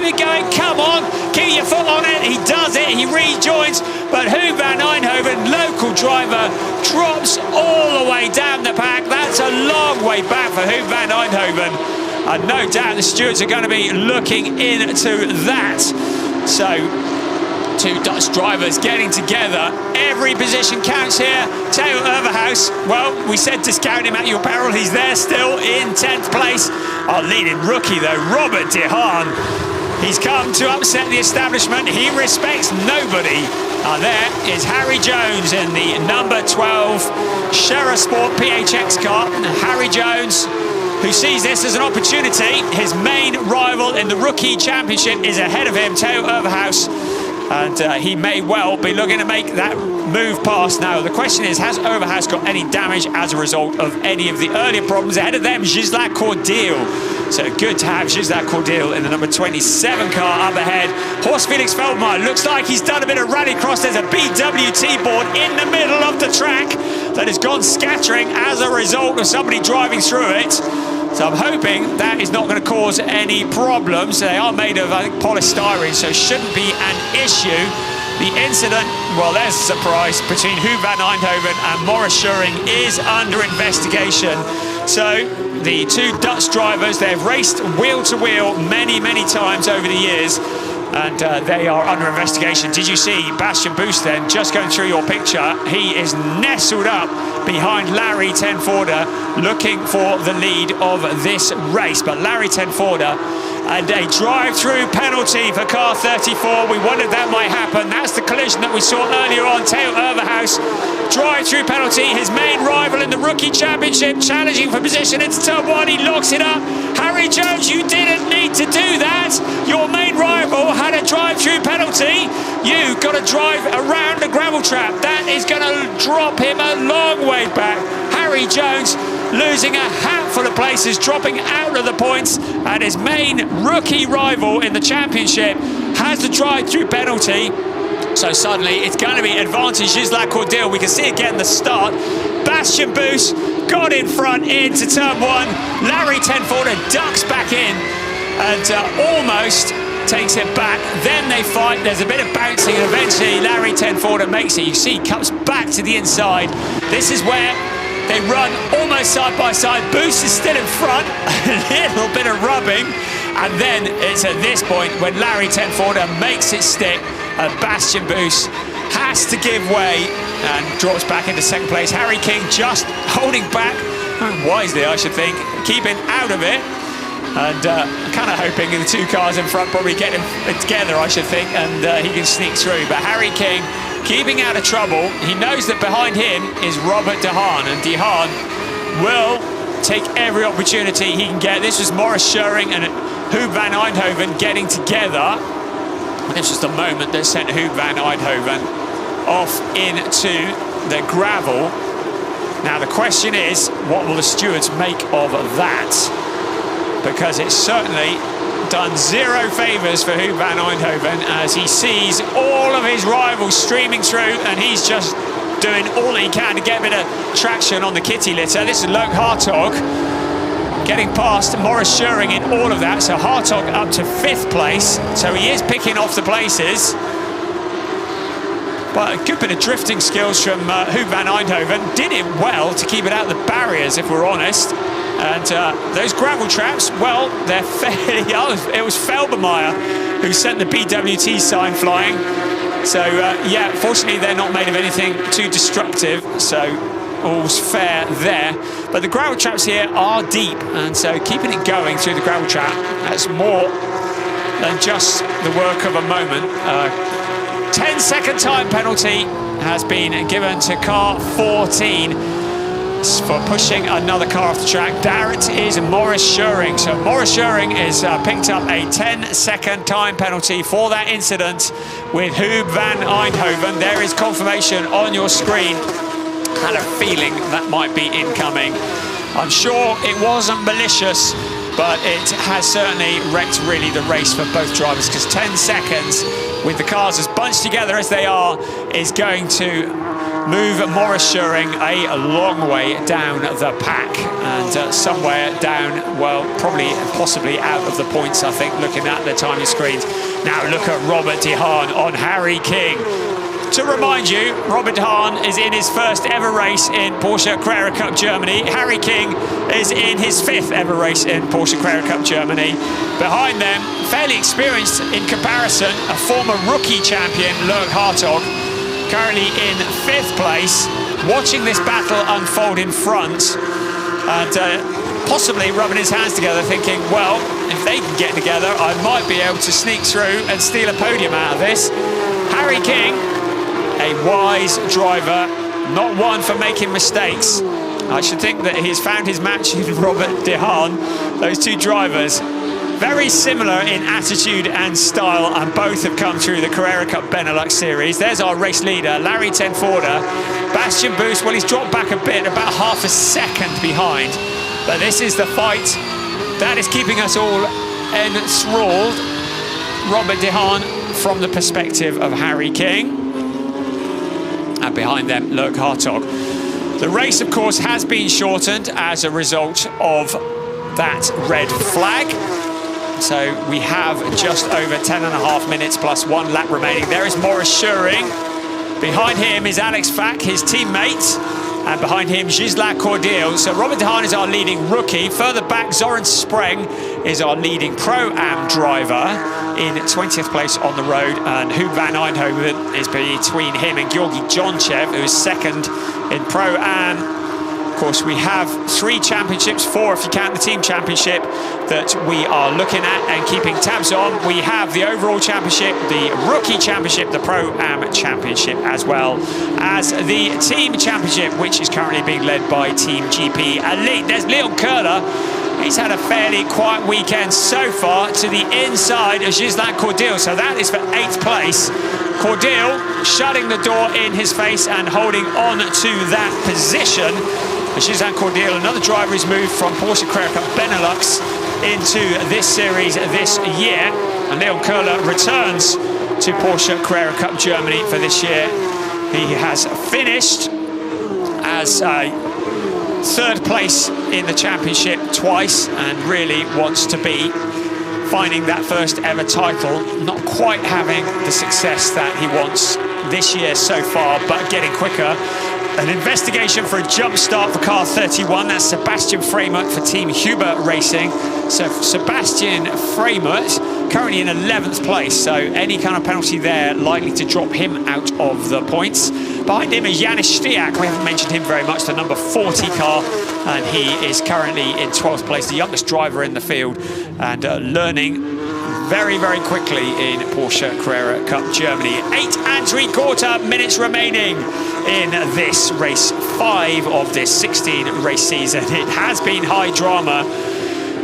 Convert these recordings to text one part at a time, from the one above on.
keep it going, come on, keep your foot on it. He does it, he rejoins, but Huub van Eindhoven, local driver, drops all the way down the pack. That's a long way back for Huub van Eindhoven. And no doubt the stewards are going to be looking into that. So, two Dutch drivers getting together. Every position counts here. Theo Overhaus, well, we said discount him at your peril. He's there still in 10th place. Our leading rookie, though, Robert de Haan. He's come to upset the establishment. He respects nobody. There is Harry Jones in the number 12 Carrera Sport PHX car. Harry Jones, who sees this as an opportunity. His main rival in the rookie championship is ahead of him, Theo Overhaus. And he may well be looking to make that move past. Now, the question is, has Overhaus got any damage as a result of any of the earlier problems? Ahead of them, Ghislain Cordeil. So good to have Ghislain Cordeil in the number 27 car up ahead. Horst Felix Feldmeier looks like he's done a bit of rallycross. There's a BWT board in the middle of the track that has gone scattering as a result of somebody driving through it. So I'm hoping that is not going to cause any problems. They are made of, I think, polystyrene, so shouldn't be an issue. The incident, well, there's a surprise, between Huub van Eindhoven and Maurice Schuring is under investigation. So the two Dutch drivers, they've raced wheel to wheel many, many times over the years, and they are under investigation. Did you see Bastian Boos then, just going through your picture? He is nestled up behind Larry ten Voorde, looking for the lead of this race. But Larry ten Voorde, and a drive-through penalty for car 34. We wondered that might happen. That's the collision that we saw earlier on. Theo Overhaus, drive-through penalty. His main rival in the rookie championship, challenging for position into turn one. He locks it up. Harry Jones, you didn't need to do that. Your main rival had a drive-through penalty. You've got to drive around the gravel trap. That is going to drop him a long way back. Harry Jones losing a handful of places, dropping out of the points, and his main rookie rival in the championship has the drive-through penalty. So suddenly it's going to be advantage Ghislain Cordeil. We can see again the start. Bastian Boos got in front into turn one. Larry ten Voorde ducks back in and almost takes it back. Then they fight. There's a bit of bouncing, and eventually Larry ten Voorde makes it. You see, he comes back to the inside. This is where they run almost side by side. Boos is still in front. A little bit of rubbing. And then it's at this point when Larry ten Voorde makes it stick. And Bastian Boos has to give way and drops back into second place. Harry King just holding back, wisely I should think, keeping out of it. And kind of hoping the two cars in front probably get him together, I should think, and he can sneak through. But Harry King keeping out of trouble. He knows that behind him is Robert de Haan, and de Haan will take every opportunity he can get. This was Maurice Schuring and Huub van Eindhoven getting together. This was the moment that sent Huub van Eindhoven off into the gravel. Now the question is, what will the stewards make of that? Because it's certainly done zero favours for Huub van Eindhoven as he sees all of his rivals streaming through, and he's just doing all he can to get a bit of traction on the kitty litter. This is Luke Hartog getting past Maurice Schuring in all of that. So Hartog up to 5th place. So he is picking off the places. But a good bit of drifting skills from Huub van Eindhoven. Did it well to keep it out of the barriers, if we're honest. And those gravel traps, well, they're fairly... it was Feldmeier who sent the BWT sign flying. So, yeah, fortunately, they're not made of anything too destructive. So, all's fair there. But the gravel traps here are deep. And so, keeping it going through the gravel trap, that's more than just the work of a moment. 10-second time penalty has been given to car 14 for pushing another car off the track. That is Maurice Schuring. So Maurice Schuring is picked up a 10-second time penalty for that incident with Huub van Eindhoven. There is confirmation on your screen. Had a feeling that might be incoming. I'm sure it wasn't malicious, but it has certainly wrecked really the race for both drivers, because 10 seconds with the cars as bunched together as they are is going to move Morris Schuring a long way down the pack and somewhere down, well, possibly out of the points, I think, looking at the timing screens. Now look at Robert De Haan on Harry King. To remind you, Robert De Haan is in his first ever race in Porsche Carrera Cup Germany. Harry King is in his 5th ever race in Porsche Carrera Cup Germany. Behind them, fairly experienced in comparison, a former rookie champion, Loic Hartog, currently in 5th place, watching this battle unfold in front and possibly rubbing his hands together, thinking, well, if they can get together, I might be able to sneak through and steal a podium out of this. Harry King, a wise driver, not one for making mistakes. I should think that he's found his match in Robert De Haan. Those two drivers, very similar in attitude and style, and both have come through the Carrera Cup Benelux Series. There's our race leader, Larry Tenforder. Bastian Boost, well, he's dropped back a bit, about half a second behind. But this is the fight that is keeping us all enthralled. Robert De Haan from the perspective of Harry King. And behind them, Loic Hartog. The race, of course, has been shortened as a result of that red flag. So we have just over 10.5 minutes plus 1 lap remaining. There is Morris Schuring. Behind him is Alex Fack, his teammate. And behind him, Ghislain Cordial. So Robert De Haan is our leading rookie. Further back, Zoran Spreng is our leading Pro-Am driver in 20th place on the road. And Huub van Eindhoven is between him and Georgi Jonchev, who is 2nd in Pro-Am. Of course, we have 3 championships, 4 if you count the team championship, that we are looking at and keeping tabs on. We have the overall championship, the rookie championship, the Pro-Am championship, as well as the team championship, which is currently being led by Team GP Elite. There's Leon Köhler. He's had a fairly quiet weekend so far, to the inside of Ghislain Cordial. So that is for 8th place. Cordial shutting the door in his face and holding on to that position. Ghislain Cordial, another driver who's moved from Porsche Carrera Cup Benelux into this series this year. And Leon Köhler returns to Porsche Carrera Cup Germany for this year. He has finished as 3rd place in the championship twice and really wants to be finding that first ever title. Not quite having the success that he wants this year so far, but getting quicker. An investigation for a jump start for car 31. That's Sebastian Freimut for Team Huber Racing. So Sebastian Freimut currently in 11th place. So any kind of penalty there likely to drop him out of the points. Behind him is Janis Stiak. We haven't mentioned him very much, the number 40 car. And he is currently in 12th place, the youngest driver in the field, and learning very, very quickly in Porsche Carrera Cup Germany. 8.75 minutes remaining in this race 5 of this 16 race season. It has been high drama.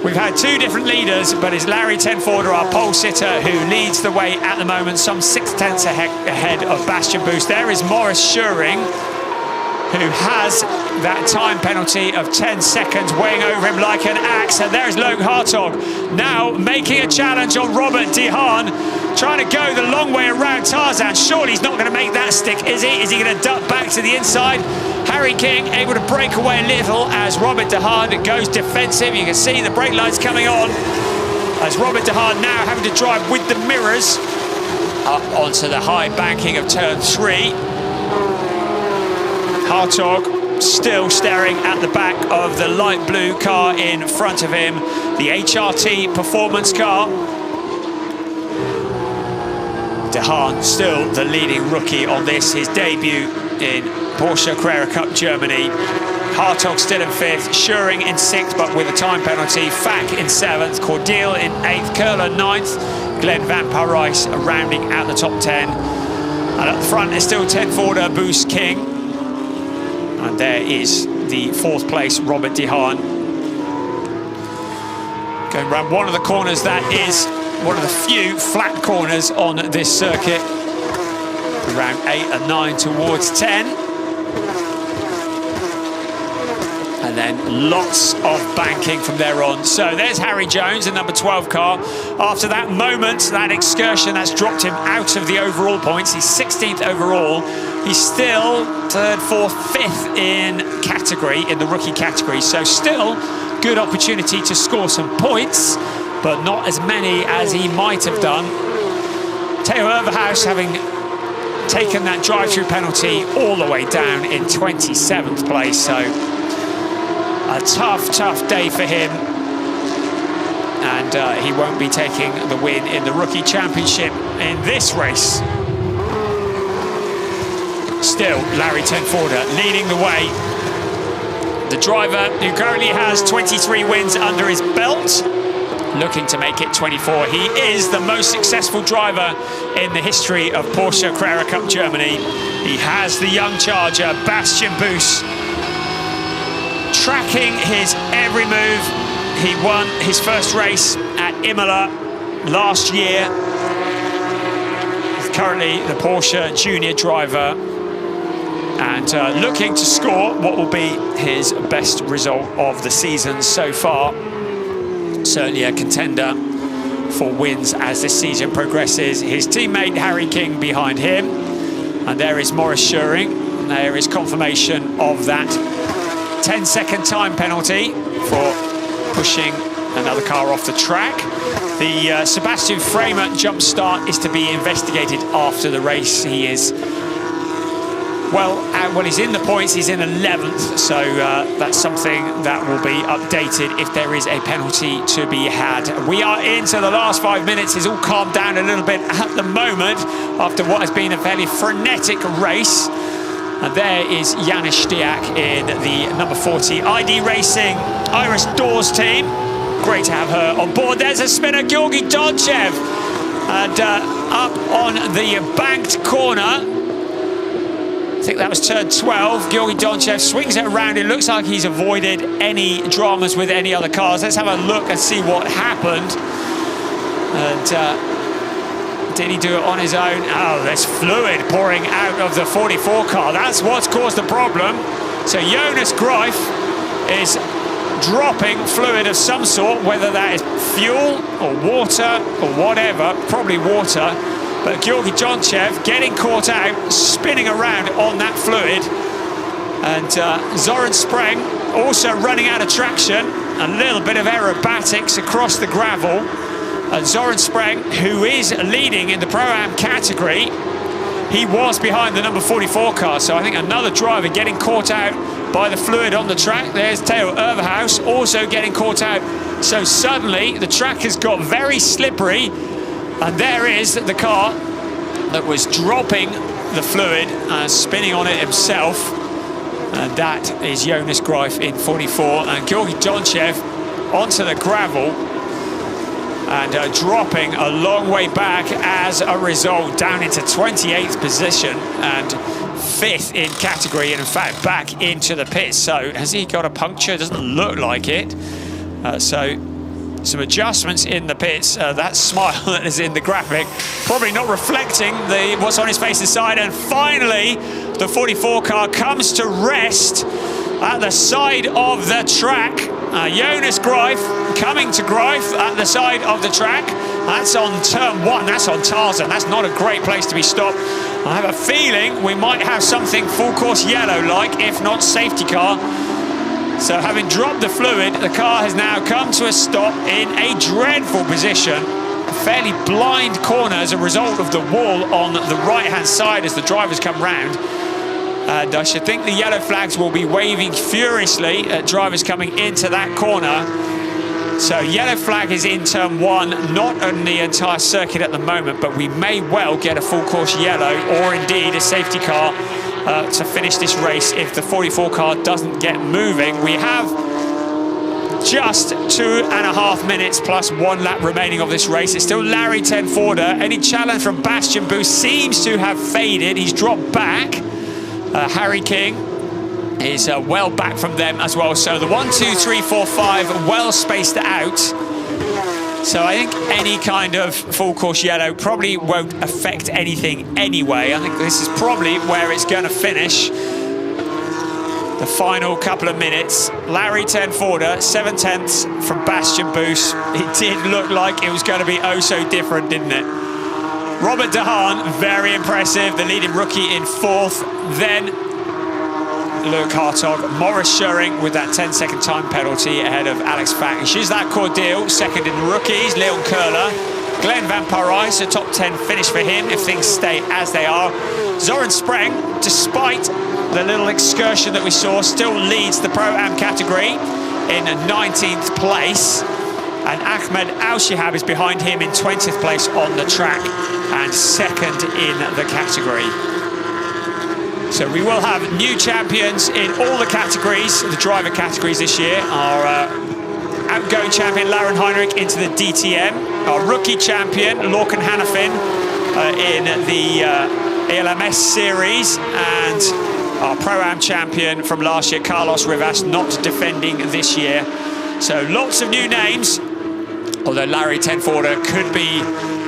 We've had 2 different leaders, but it's Larry Tenforder, our pole sitter, who leads the way at the moment, some 6/10 ahead of Bastian Boost. There is Morris Schuring, who has that time penalty of 10 seconds weighing over him like an axe. And there's Loic Hartog now making a challenge on Robert De Haan, trying to go the long way around Tarzan. Surely he's not going to make that stick, is he? Is he going to duck back to the inside? Harry King able to break away a little as Robert De Haan goes defensive. You can see the brake lights coming on as Robert De Haan now having to drive with the mirrors up onto the high banking of turn 3. Hartog still staring at the back of the light blue car in front of him, the HRT performance car. De Haan still the leading rookie on this, his debut in Porsche Carrera Cup Germany. Hartog still in 5th, Schuring in 6th, but with a time penalty. Fack in 7th, Cordial in 8th, Köhler 9th, Glenn Van Parijs rounding out the top 10. And at the front is still Tenforder, Boost, King. And there is the 4th place, Robert De Haan. Going around one of the corners, that is one of the few flat corners on this circuit. Around 8 and 9 towards 10. And then lots of banking from there on. So there's Harry Jones, the number 12 car. After that moment, that excursion, that's dropped him out of the overall points. He's 16th overall. He's still 3rd, 4th, 5th in category, in the rookie category. So still good opportunity to score some points, but not as many as he might have done. Theo Overhaus having taken that drive-through penalty all the way down in 27th place. So a tough day for him. And he won't be taking the win in the Rookie Championship in this race. Still, Larry Tenforder leading the way. The driver who currently has 23 wins under his belt, looking to make it 24. He is the most successful driver in the history of Porsche Carrera Cup Germany. He has the young charger, Bastian Buus, tracking his every move. He won his first race at Imola last year. He's currently the Porsche junior driver and looking to score what will be his best result of the season so far. Certainly a contender for wins as this season progresses. His teammate Harry King behind him. And there is Maurice Schuring. And there is confirmation of that 10-second time penalty for pushing another car off the track. The Sebastian Framer jump start is to be investigated after the race. He is well, he's in the points, he's in 11th, so that's something that will be updated if there is a penalty to be had. We are into the last 5 minutes. It's all calmed down a little bit at the moment after what has been a fairly frenetic race. And there is Janis Stiak in the number 40 ID Racing Iris Dawes team. Great to have her on board. There's a spinner, Georgi Donchev, and up on the banked corner. I think that was turn 12. Georgi Donchev swings it around. It looks like he's avoided any dramas with any other cars. Let's have a look and see what happened. And did he do it on his own? Oh, there's fluid pouring out of the 44 car. That's what's caused the problem. So Jonas Greif is dropping fluid of some sort, whether that is fuel or water or whatever, probably water. But Georgi Donchev getting caught out, spinning around on that fluid. And Zoran Spreng also running out of traction. A little bit of aerobatics across the gravel. And Zoran Spreng, who is leading in the Pro-Am category, he was behind the number 44 car. So I think another driver getting caught out by the fluid on the track. There's Theo Overhaus also getting caught out. So suddenly the track has got very slippery. And there is the car that was dropping the fluid, spinning on it himself. And that is Jonas Greif in 44. And Georgi Donchev onto the gravel and dropping a long way back as a result, down into 28th position and 5th in category, and in fact back into the pits. So has he got a puncture? Doesn't look like it. So some adjustments in the pits. That smile that is in the graphic probably not reflecting what's on his face inside. And finally the 44 car comes to rest at the side of the track. Jonas Greif coming to Greif at the side of the track. That's on turn 1, that's on Tarzan. That's not a great place to be stopped. I have a feeling we might have something full course yellow like, if not safety car. So having dropped the fluid, the car has now come to a stop in a dreadful position. A fairly blind corner as a result of the wall on the right-hand side as the drivers come round. And I should think the yellow flags will be waving furiously at drivers coming into that corner. So yellow flag is in turn 1, not on the entire circuit at the moment, but we may well get a full course yellow or indeed a safety car to finish this race if the 44 car doesn't get moving. We have just 2.5 minutes plus 1 lap remaining of this race. It's still Larry Tenforder. Any challenge from Bastian Buus seems to have faded. He's dropped back. Harry King is well back from them as well. So the 1, 2, 3, 4, 5 well spaced out. So I think any kind of full course yellow probably won't affect anything anyway. I think this is probably where it's going to finish. the final couple of minutes. Larry Tenforder, 7/10 from Bastian Boos. It did look like it was going to be oh so different, didn't it? Robert De Haan, very impressive, the leading rookie in 4th. Then Luke Hartog, Maurice Schurring with that 10-second time penalty ahead of Alex Fack. Gisela Cordeal, second in the rookies. Leon Curler, Glenn Van Parijs, a top 10 finish for him if things stay as they are. Zoran Spreng, despite the little excursion that we saw, still leads the Pro-Am category in 19th place. And Ahmed Al-Shihab is behind him in 20th place on the track and second in the category. So we will have new champions in all the categories, the driver categories this year. Our outgoing champion, Lauren Heinrich, into the DTM. Our rookie champion, Lorcan Hannafin, in the ELMS series. And our Pro-Am champion from last year, Carlos Rivas, not defending this year. So lots of new names, although Larry Tenforder could be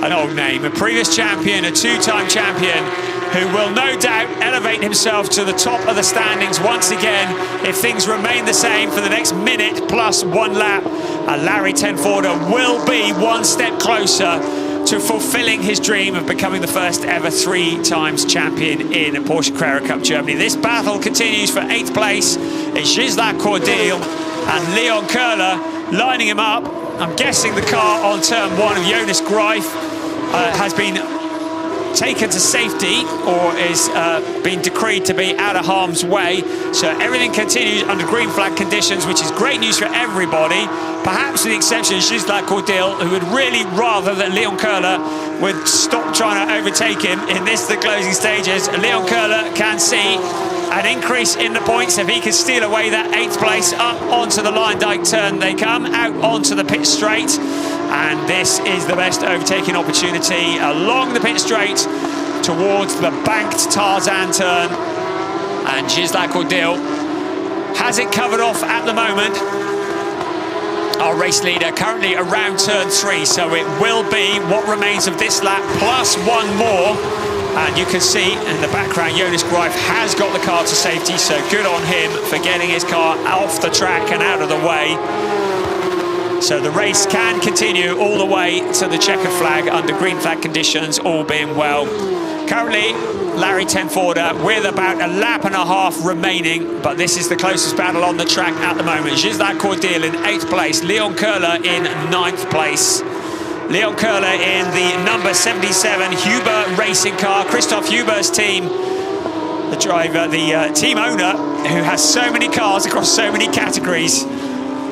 an old name. A previous champion, a two-time champion, who will no doubt elevate himself to the top of the standings once again if things remain the same for the next minute plus 1 lap. And Larry Tenforder will be one step closer to fulfilling his dream of becoming the first ever 3 times champion in Porsche Carrera Cup Germany. This battle continues for 8th place. It's Gisela Cordeal and Leon Curler lining him up. I'm guessing the car on turn 1 of Jonas Greif has been taken to safety or is being decreed to be out of harm's way. So everything continues under green flag conditions, which is great news for everybody. Perhaps with the exception of Gisela Cordeal, who would really rather that Leon Curler would stop trying to overtake him in the closing stages. Leon Curler can see an increase in the points if he can steal away that 8th place. Up onto the line dike turn they come, out onto the pit straight. And this is the best overtaking opportunity along the pit straight towards the banked Tarzan turn. And Gisela Cordeal has it covered off at the moment. Our race leader currently around turn 3, so it will be what remains of this lap plus 1 more. And you can see in the background, Jonas Greif has got the car to safety, so good on him for getting his car off the track and out of the way. So the race can continue all the way to the checkered flag under green flag conditions, all being well. Currently, Larry Tenforder with about a lap and a half remaining, but this is the closest battle on the track at the moment. Gisela Cordeal in 8th place, Leon Curler in 9th place. Leon Curler in the number 77 Huber racing car, Christoph Huber's team. The driver, the team owner, who has so many cars across so many categories,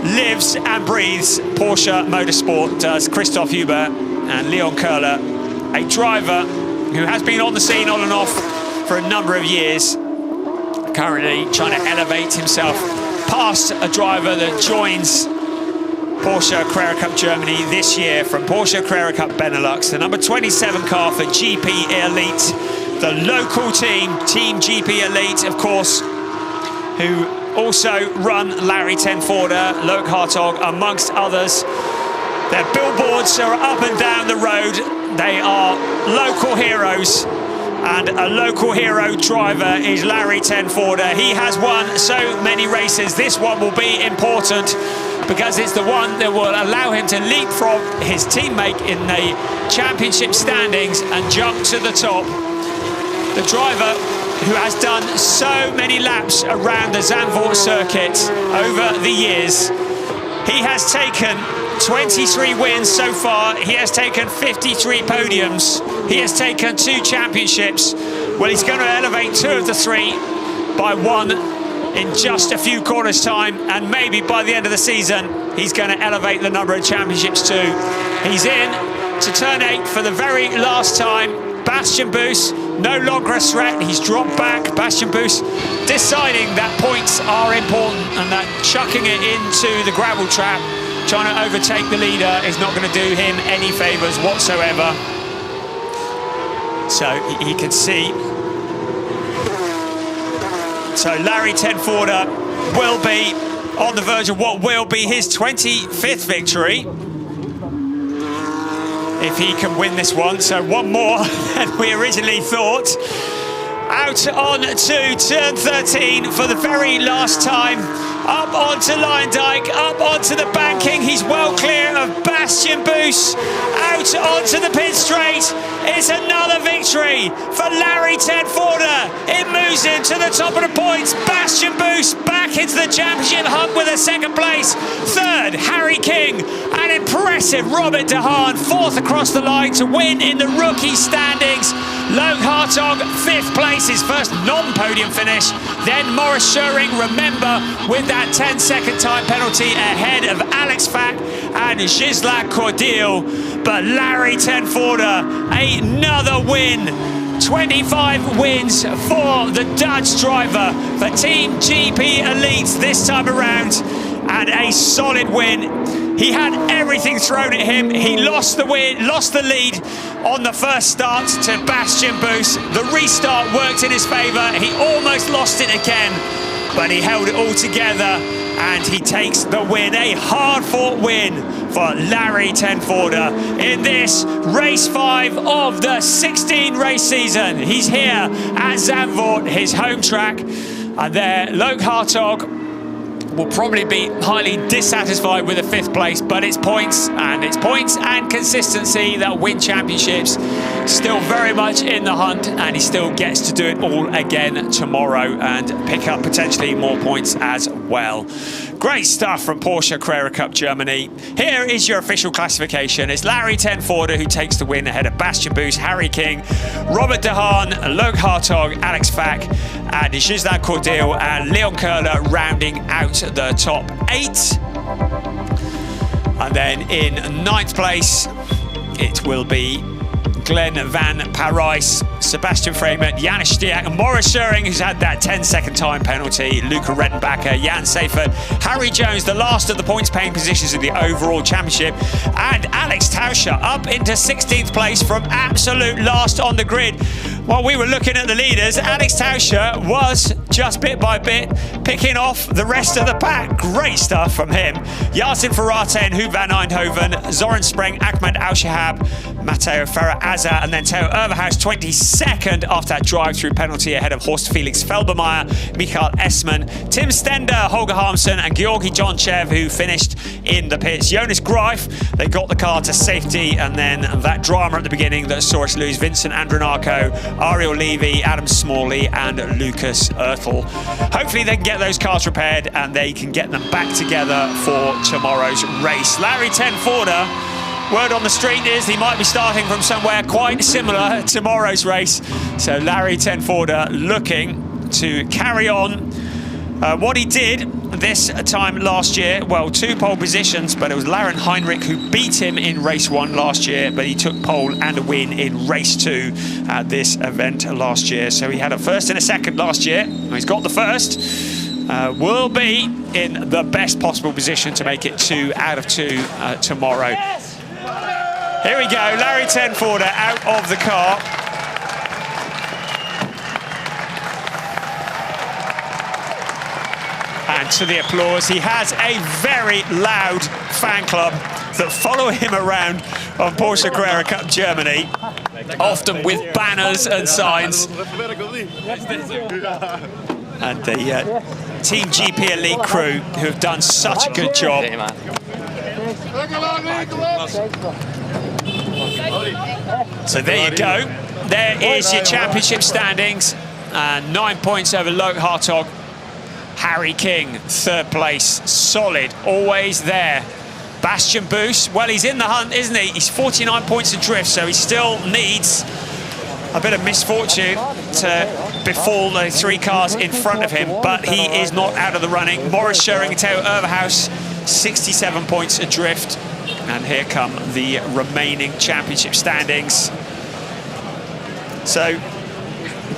lives and breathes Porsche motorsport, does Christoph Huber. And Leon Curler, a driver who has been on the scene on and off for a number of years, currently trying to elevate himself past a driver that joins Porsche Carrera Cup Germany this year from Porsche Carrera Cup Benelux, the number 27 car for GP Elite, the local team, Team GP Elite, of course, who also run Larry Tenforder, Loic Hartog, amongst others. Their billboards are up and down the road. They are local heroes, and a local hero driver is Larry Tenforder. He has won so many races. This one will be important because it's the one that will allow him to leapfrog his teammate in the championship standings and jump to the top. The driver who has done so many laps around the Zandvoort circuit over the years. He has taken 23 wins so far. He has taken 53 podiums. He has taken 2 championships. Well, he's going to elevate 2 of the 3 by 1 in just a few quarters' time, and maybe by the end of the season, he's going to elevate the number of championships too. He's in to turn 8 for the very last time. Bastian Boos, no longer a threat. He's dropped back. Bastian Boos deciding that points are important and that chucking it into the gravel trap, trying to overtake the leader, is not going to do him any favours whatsoever. So he can see. So Larry Tenforder will be on the verge of what will be his 25th victory, if he can win this one. So 1 more than we originally thought. out on to turn 13 for the very last time. Up onto Lyndike, up onto the banking. He's well clear of Bastian Boos. Out onto the pit straight. It's another victory for Larry Tenforder. It moves him to the top of the points. Bastian Boos back into the championship hunt with a second place. Third, Harry King. An impressive Robert De Haan, fourth across the line to win in the rookie standings. Loke Hartog, fifth place, his first non-podium finish. Then Maurice Schöring, remember, with that 10-second time penalty ahead of Alex Fack and Ghislain Cordeel. But Larry Tenforder, another win. 25 wins for the Dutch driver for Team GP Elites this time around, and a solid win. He had everything thrown at him. He lost the lead on the first start to Bastian Boos. The restart worked in his favour. He almost lost it again, but he held it all together and he takes the win. A hard-fought win for Larry Tenforder in this race 5 of the 16 race season. He's here at Zandvoort, his home track, and there Loke Hartog will probably be highly dissatisfied with the 5th place, but it's points and consistency that win championships. Still very much in the hunt, and he still gets to do it all again tomorrow and pick up potentially more points as well. Great stuff from Porsche Carrera Cup Germany. Here is your official classification. It's Larry Tenforder who takes the win ahead of Bastian Boos, Harry King, Robert De Haan, Loke Hartog, Alex Fack, and Ghislain Cordeel and Leon Köhler rounding out the top 8. And then in 9th place, it will be Glenn van Parijs, Sebastian Freeman, Janis Stiak, and Maurice Schöring, who's had that 10-second time penalty, Luca Rettenbacher, Jan Seifert, Harry Jones, the last of the points-paying positions in the overall championship, and Alex Tauscher up into 16th place from absolute last on the grid. While we were looking at the leaders, Alex Tauscher was just bit by bit picking off the rest of the pack. Great stuff from him. Yasin Ferrate, Huub van Eindhoven, Zoran Spreng, Ahmed Al-Shahab, Matteo Farah-Azar, and then Theo Overhaus 22nd after that drive-through penalty ahead of Horst Felix Felbermeyer, Michael Essmann, Tim Stender, Holger Harmsen, and Georgi Jonchev, who finished in the pits. Jonas Greif, they got the car to safety, and then that drama at the beginning that saw us lose Vincent Andronacco, Ariel Levy, Adam Smalley, and Lucas Ertl. Hopefully they can get those cars repaired and they can get them back together for tomorrow's race. Larry Tenforder, word on the street is he might be starting from somewhere quite similar to tomorrow's race. So Larry Tenforder looking to carry on what he did this time last year. Well, 2 pole positions, but it was Lauren Heinrich who beat him in race 1 last year, but he took pole and a win in race 2 at this event last year. So he had a first and a second last year. He's got the first. Will be in the best possible position to make it 2 out of 2 tomorrow. Here we go, Larry Tenforder out of the car. And to the applause, he has a very loud fan club that follow him around on Porsche Carrera Cup Germany, often with banners and signs. And the Team GP Elite crew who have done such a good job. So there you go. There is your championship standings. 9 points over Loke Hartog. Harry King, 3rd place, solid, always there. Bastian Boos, well, he's in the hunt, isn't he? He's 49 points adrift, so he still needs a bit of misfortune to befall the 3 cars in front of him, but he is not out of the running. Maurice Schöring, Theo Overhaus, 67 points adrift. And here come the remaining championship standings. So,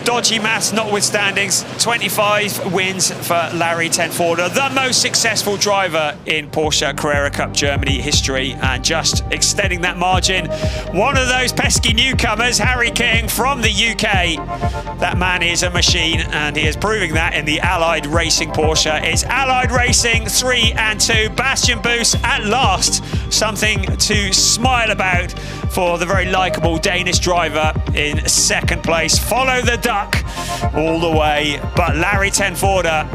dodgy maths notwithstanding, 25 wins for Larry Tenforder, the most successful driver in Porsche Carrera Cup Germany history, and just extending that margin. One of those pesky newcomers, Harry King from the UK. That man is a machine, and he is proving that in the Allied Racing Porsche. It's Allied Racing 3 and 2. Bastian Boos at last something to smile about for the very likeable Danish driver in second place. Follow the duck all the way, but Larry Tenforder,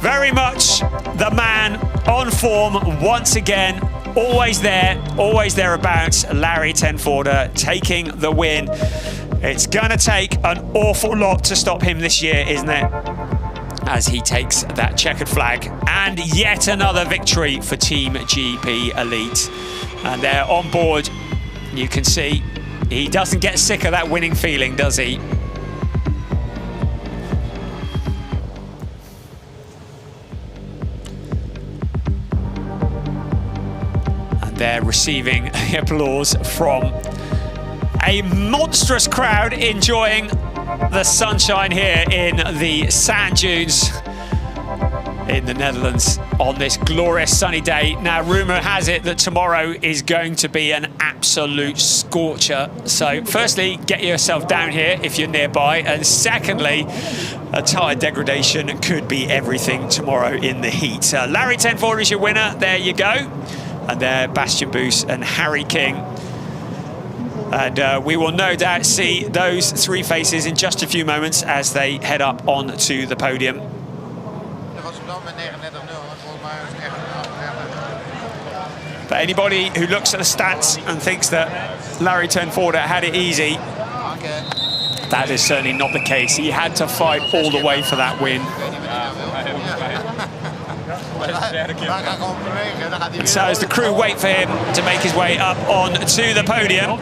very much the man on form once again. Always there, always thereabouts. Larry Tenforder taking the win. It's gonna take an awful lot to stop him this year, isn't it? As he takes that checkered flag. And yet another victory for Team GP Elite. And they're on board. You can see he doesn't get sick of that winning feeling, does he? They're receiving the applause from a monstrous crowd enjoying the sunshine here in the sand dunes in the Netherlands on this glorious sunny day. Now, rumour has it that tomorrow is going to be an absolute scorcher. So firstly, get yourself down here if you're nearby. And secondly, a tyre degradation could be everything tomorrow in the heat. Larry Tenforder is your winner. There you go. And there, Bastian Boos and Harry King. And we will no doubt see those three faces in just a few moments as they head up onto the podium. But anybody who looks at the stats and thinks that Larry Tenforder had it easy, that is certainly not the case. He had to fight all the way for that win. And so as the crew wait for him to make his way up onto the podium,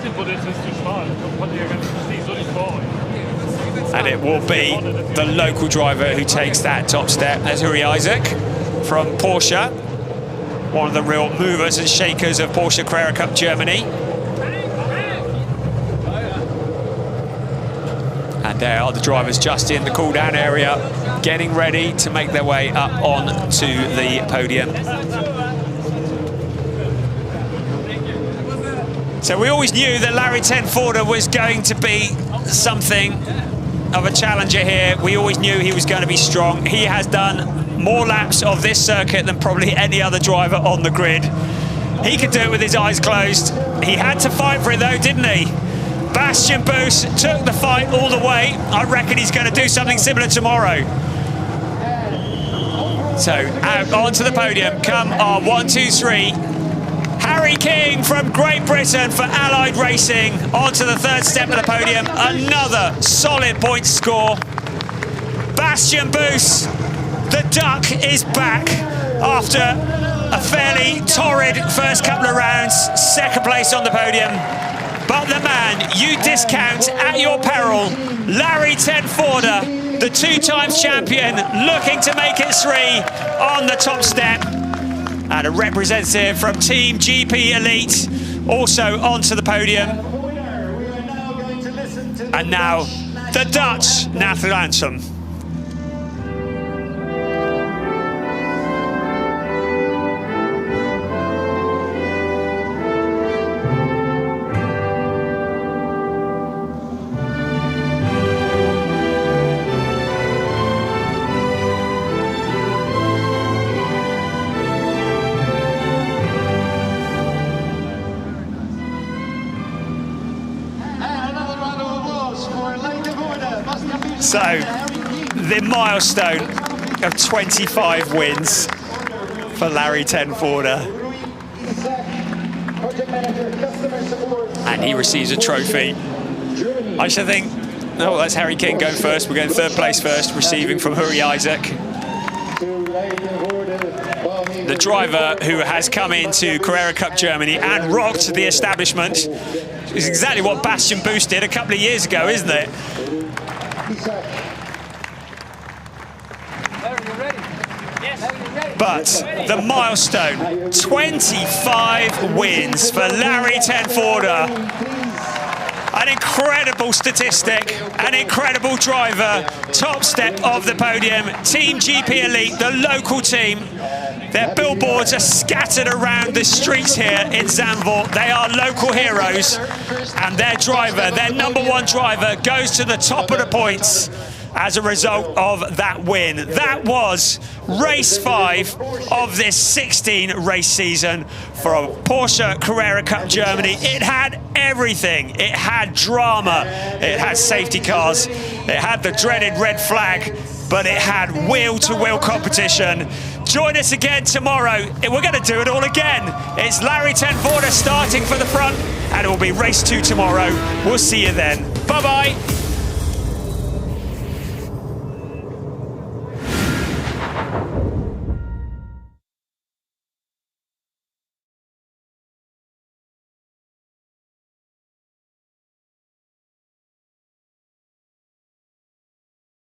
and it will be the local driver who takes that top step. There's Uri Isaac from Porsche, one of the real movers and shakers of Porsche Carrera Cup Germany. And there are the drivers just in the cool-down area, getting ready to make their way up onto the podium. So we always knew that Larry Tenforder was going to be something of a challenger here. We always knew he was going to be strong. He has done more laps of this circuit than probably any other driver on the grid. He could do it with his eyes closed. He had to fight for it though, didn't he? Bastian Boos took the fight all the way. I reckon he's going to do something similar tomorrow. So out onto the podium come our 1, 2, 3. Harry King from Great Britain for Allied Racing onto the third step of the podium. Another solid point score. Bastian Boos, the duck, is back after a fairly torrid first couple of rounds. Second place on the podium. But the man you discount at your peril, Larry Tenforder, the 2-time champion, looking to make it 3 on the top step. And a representative from Team GP Elite also onto the podium. And now the Dutch national anthem. So, the milestone of 25 wins for Larry Tenforder. And he receives a trophy. I should think, oh, that's Harry King going first. We're going third place first, receiving from Uri Isaac. The driver who has come into Carrera Cup Germany and rocked the establishment. Is exactly what Bastian Boos did a couple of years ago, isn't it? But the milestone, 25 wins for Larry Tenforder. An incredible statistic, an incredible driver. Top step of the podium. Team GP Elite, the local team. Their billboards are scattered around the streets here in Zandvoort. They are local heroes. And their driver, their #1 driver, goes to the top of the points as a result of that win. That was race 5 of this 16 race season for Porsche Carrera Cup Germany. It had everything. It had drama, it had safety cars, it had the dreaded red flag, but it had wheel-to-wheel competition. Join us again tomorrow. We're going to do it all again. It's Larry Zandvoort starting for the front, and it will be race 2 tomorrow. We'll see you then. Bye-bye.